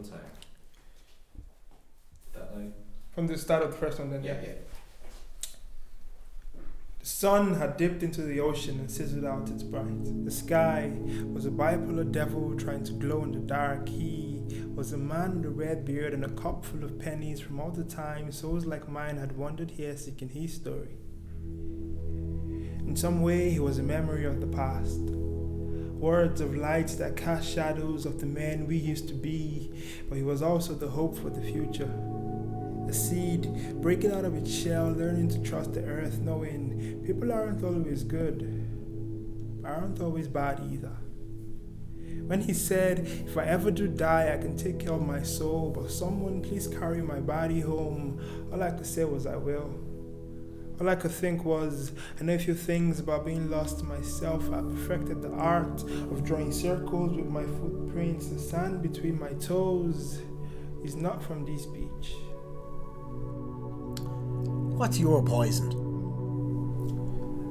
more time. That night. From the start of the first one, then. Yeah. The sun had dipped into the ocean and sizzled out its bright. The sky was a bipolar devil trying to glow in the dark. He was a man with a red beard and a cup full of pennies from all the time souls like mine had wandered here seeking his story. In some way, he was a memory of the past. Words of light that cast shadows of the men we used to be, but he was also the hope for the future. A seed breaking out of its shell, learning to trust the earth, knowing people aren't always good, aren't always bad either. When he said, if I ever do die, I can take care of my soul, but someone please carry my body home, all I could say was I will. All I could think was, I know a few things about being lost to myself. I perfected the art of drawing circles with my footprints. The sand between my toes is not from this beach. What's your poison?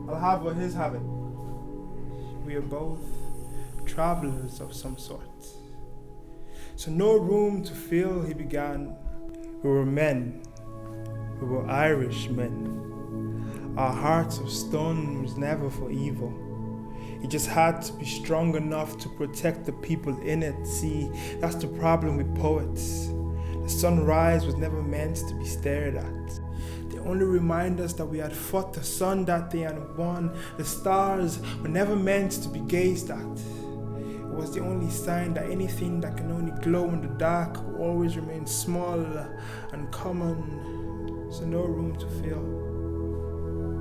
I'll have what he's having. We are both travelers of some sort. So no room to fill, he began. We were men. We were Irish men. Our hearts of stone was never for evil. It just had to be strong enough to protect the people in it. See, that's the problem with poets. The sunrise was never meant to be stared at. They only remind us that we had fought the sun that day and won. The stars were never meant to be gazed at. It was the only sign that anything that can only glow in the dark will always remain small and common. So no room to fill.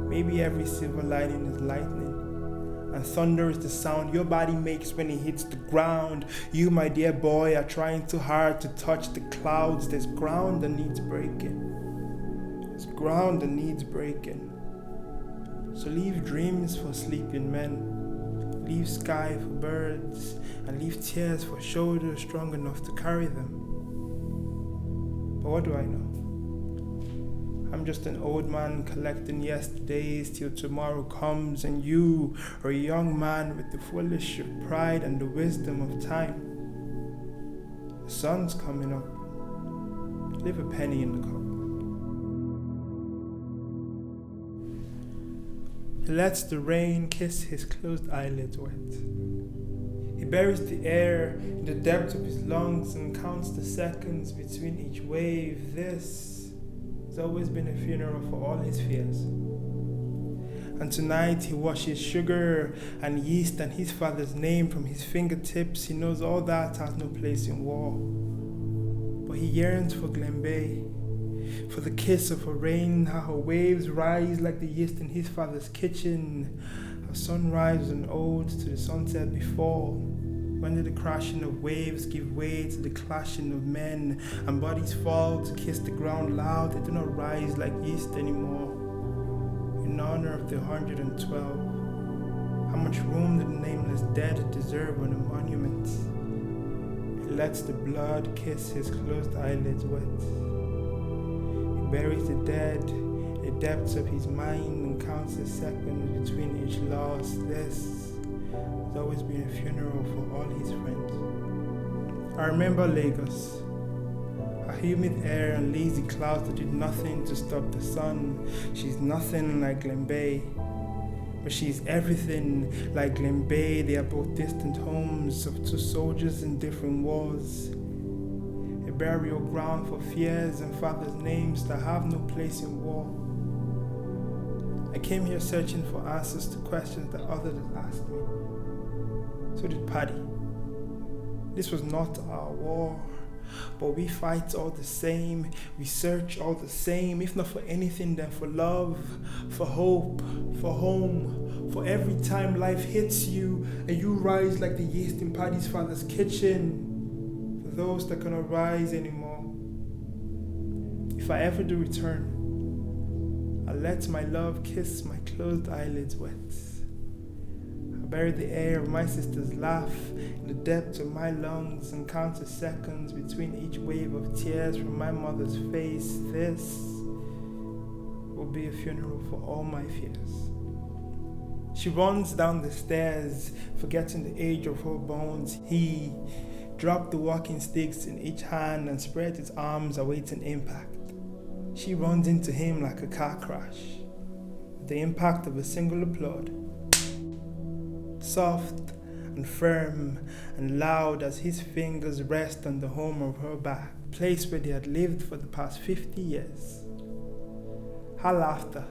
Maybe every silver lining is lightning, and thunder is the sound your body makes when it hits the ground. You, my dear boy, are trying too hard to touch the clouds. There's ground that needs breaking. There's ground that needs breaking. So leave dreams for sleeping men. Leave sky for birds, and leave tears for shoulders strong enough to carry them. But what do I know? I'm just an old man collecting yesterdays till tomorrow comes, and you are a young man with the foolish pride and the wisdom of time. The sun's coming up. Leave a penny in the cup. He lets the rain kiss his closed eyelids wet. He buries the air in the depth of his lungs and counts the seconds between each wave. This has always been a funeral for all his fears. And tonight he washes sugar and yeast and his father's name from his fingertips. He knows all that has no place in war. But he yearns for Glenbeigh, for the kiss of her rain, how her waves rise like the yeast in his father's kitchen. How sunrise was an ode to the sunset before. When did the crashing of waves give way to the clashing of men, and bodies fall to kiss the ground loud? They do not rise like yeast anymore. In honor of the 112, how much room did the nameless dead deserve on a monument? He lets the blood kiss his closed eyelids wet. He buries the dead in the depths of his mind and counts the seconds between each loss. This has always been a funeral for all his friends. I remember Lagos, a humid air and lazy clouds that did nothing to stop the sun. She's nothing like Glenbeigh, but she's everything like Glenbeigh. They are both distant homes of two soldiers in different wars. A burial ground for fears and fathers' names that have no place in war. I came here searching for answers to questions that others asked me. So did Paddy. This was not our war, but we fight all the same. We search all the same, if not for anything, then for love, for hope, for home, for every time life hits you and you rise like the yeast in Paddy's father's kitchen, for those that cannot rise anymore. If I ever do return, I'll let my love kiss my closed eyelids wet. Bury the air of my sister's laugh in the depths of my lungs and count the seconds between each wave of tears from my mother's face. This will be a funeral for all my fears. She runs down the stairs, forgetting the age of her bones. He dropped the walking sticks in each hand and spread his arms awaiting impact. She runs into him like a car crash, with the impact of a single applaud. Soft and firm and loud as his fingers rest on the home of her back, place where they had lived for the past 50 years. Her laughter,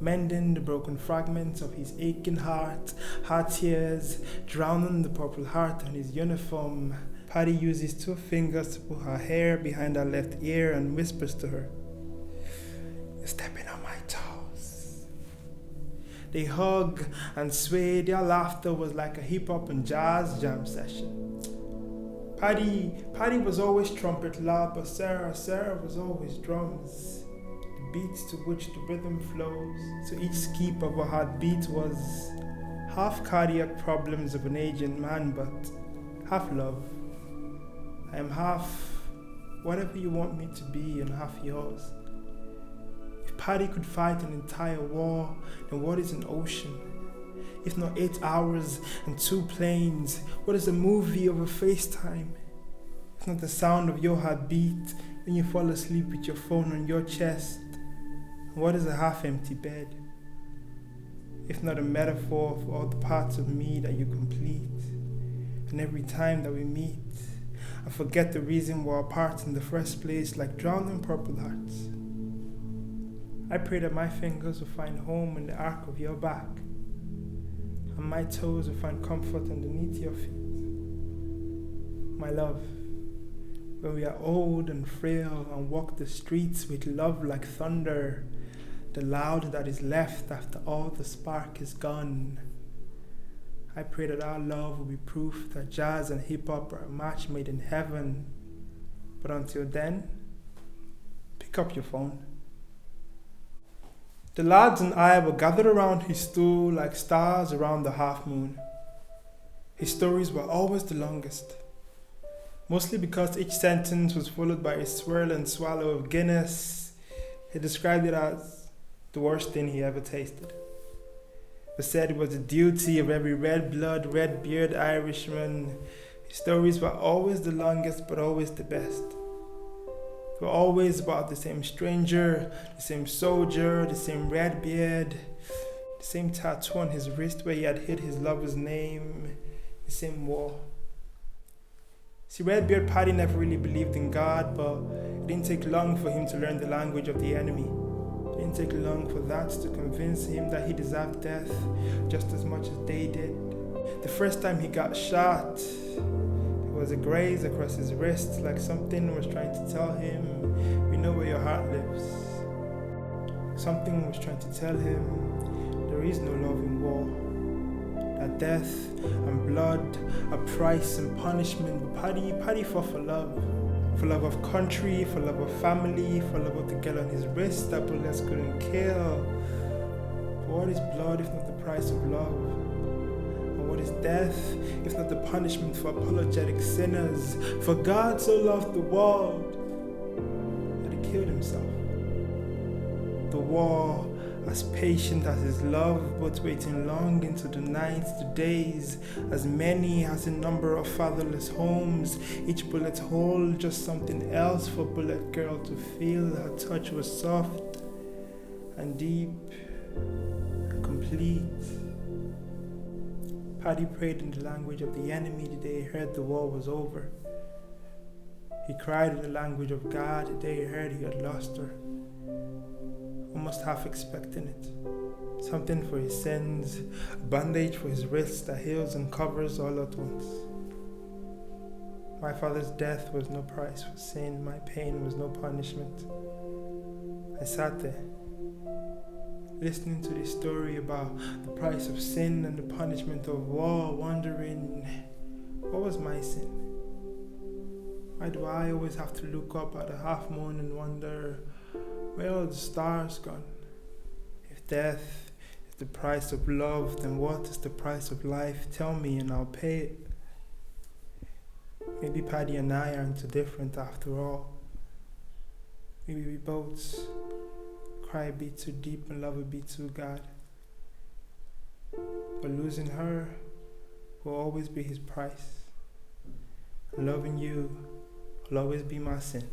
mending the broken fragments of his aching heart, her tears drowning the purple heart on his uniform. Paddy uses 2 fingers to pull her hair behind her left ear and whispers to her, "You're stepping on my toes." They hug and sway. Their laughter was like a hip-hop and jazz jam session. Paddy was always trumpet loud, but Sarah was always drums. Beats to which the rhythm flows, so each skip of a heartbeat was half cardiac problems of an aging man, but half love. I am half whatever you want me to be and half yours. If Paddy could fight an entire war, then what is an ocean? If not 8 hours and 2 planes, what is a movie over FaceTime? If not the sound of your heartbeat when you fall asleep with your phone on your chest, what is a half-empty bed? If not a metaphor for all the parts of me that you complete. And every time that we meet, I forget the reason we're apart in the first place, like drowning purple hearts. I pray that my fingers will find home in the arc of your back, and my toes will find comfort underneath your feet. My love, when we are old and frail and walk the streets with love like thunder, the loud that is left after all the spark is gone. I pray that our love will be proof that jazz and hip-hop are a match made in heaven. But until then, pick up your phone. The lads and I were gathered around his stool like stars around the half moon. His stories were always the longest, mostly because each sentence was followed by a swirl and swallow of Guinness. He described it as the worst thing he ever tasted, but said it was the duty of every red blood, red beard Irishman. His stories were always the longest, but always the best. They were always about the same stranger, the same soldier, the same red beard, the same tattoo on his wrist where he had hid his lover's name, the same war. See, Redbeard Paddy never really believed in God, but it didn't take long for him to learn the language of the enemy. It didn't take long for that to convince him that he deserved death just as much as they did. The first time he got shot, there was a graze across his wrist, like something was trying to tell him, we know where your heart lives. Something was trying to tell him, there is no love in war. That death and blood, a price and punishment. But Paddy fought for love of country, for love of family, for love of the girl on his wrist that bullets couldn't kill. But what is blood if not the price of love? And what is death if not the punishment for apologetic sinners? For God so loved the world that he killed himself. The war, as patient as his love, but waiting long into the nights, the days, as many as the number of fatherless homes, each bullet hole just something else for bullet girl to feel. Her touch was soft and deep and complete. Paddy prayed in the language of the enemy the day he heard the war was over. He cried in the language of God the day he heard he had lost her, almost half expecting it. Something for his sins, a bandage for his wrists that heals and covers all at once. My father's death was no price for sin, my pain was no punishment. I sat there, listening to this story about the price of sin and the punishment of war, wondering, what was my sin? Why do I always have to look up at the half moon and wonder, where are the stars gone? If death is the price of love, then what is the price of life? Tell me and I'll pay it. Maybe Paddy and I aren't too different after all. Maybe we both cry a bit too deep and love a bit too God. But losing her will always be his price. Loving you will always be my sin.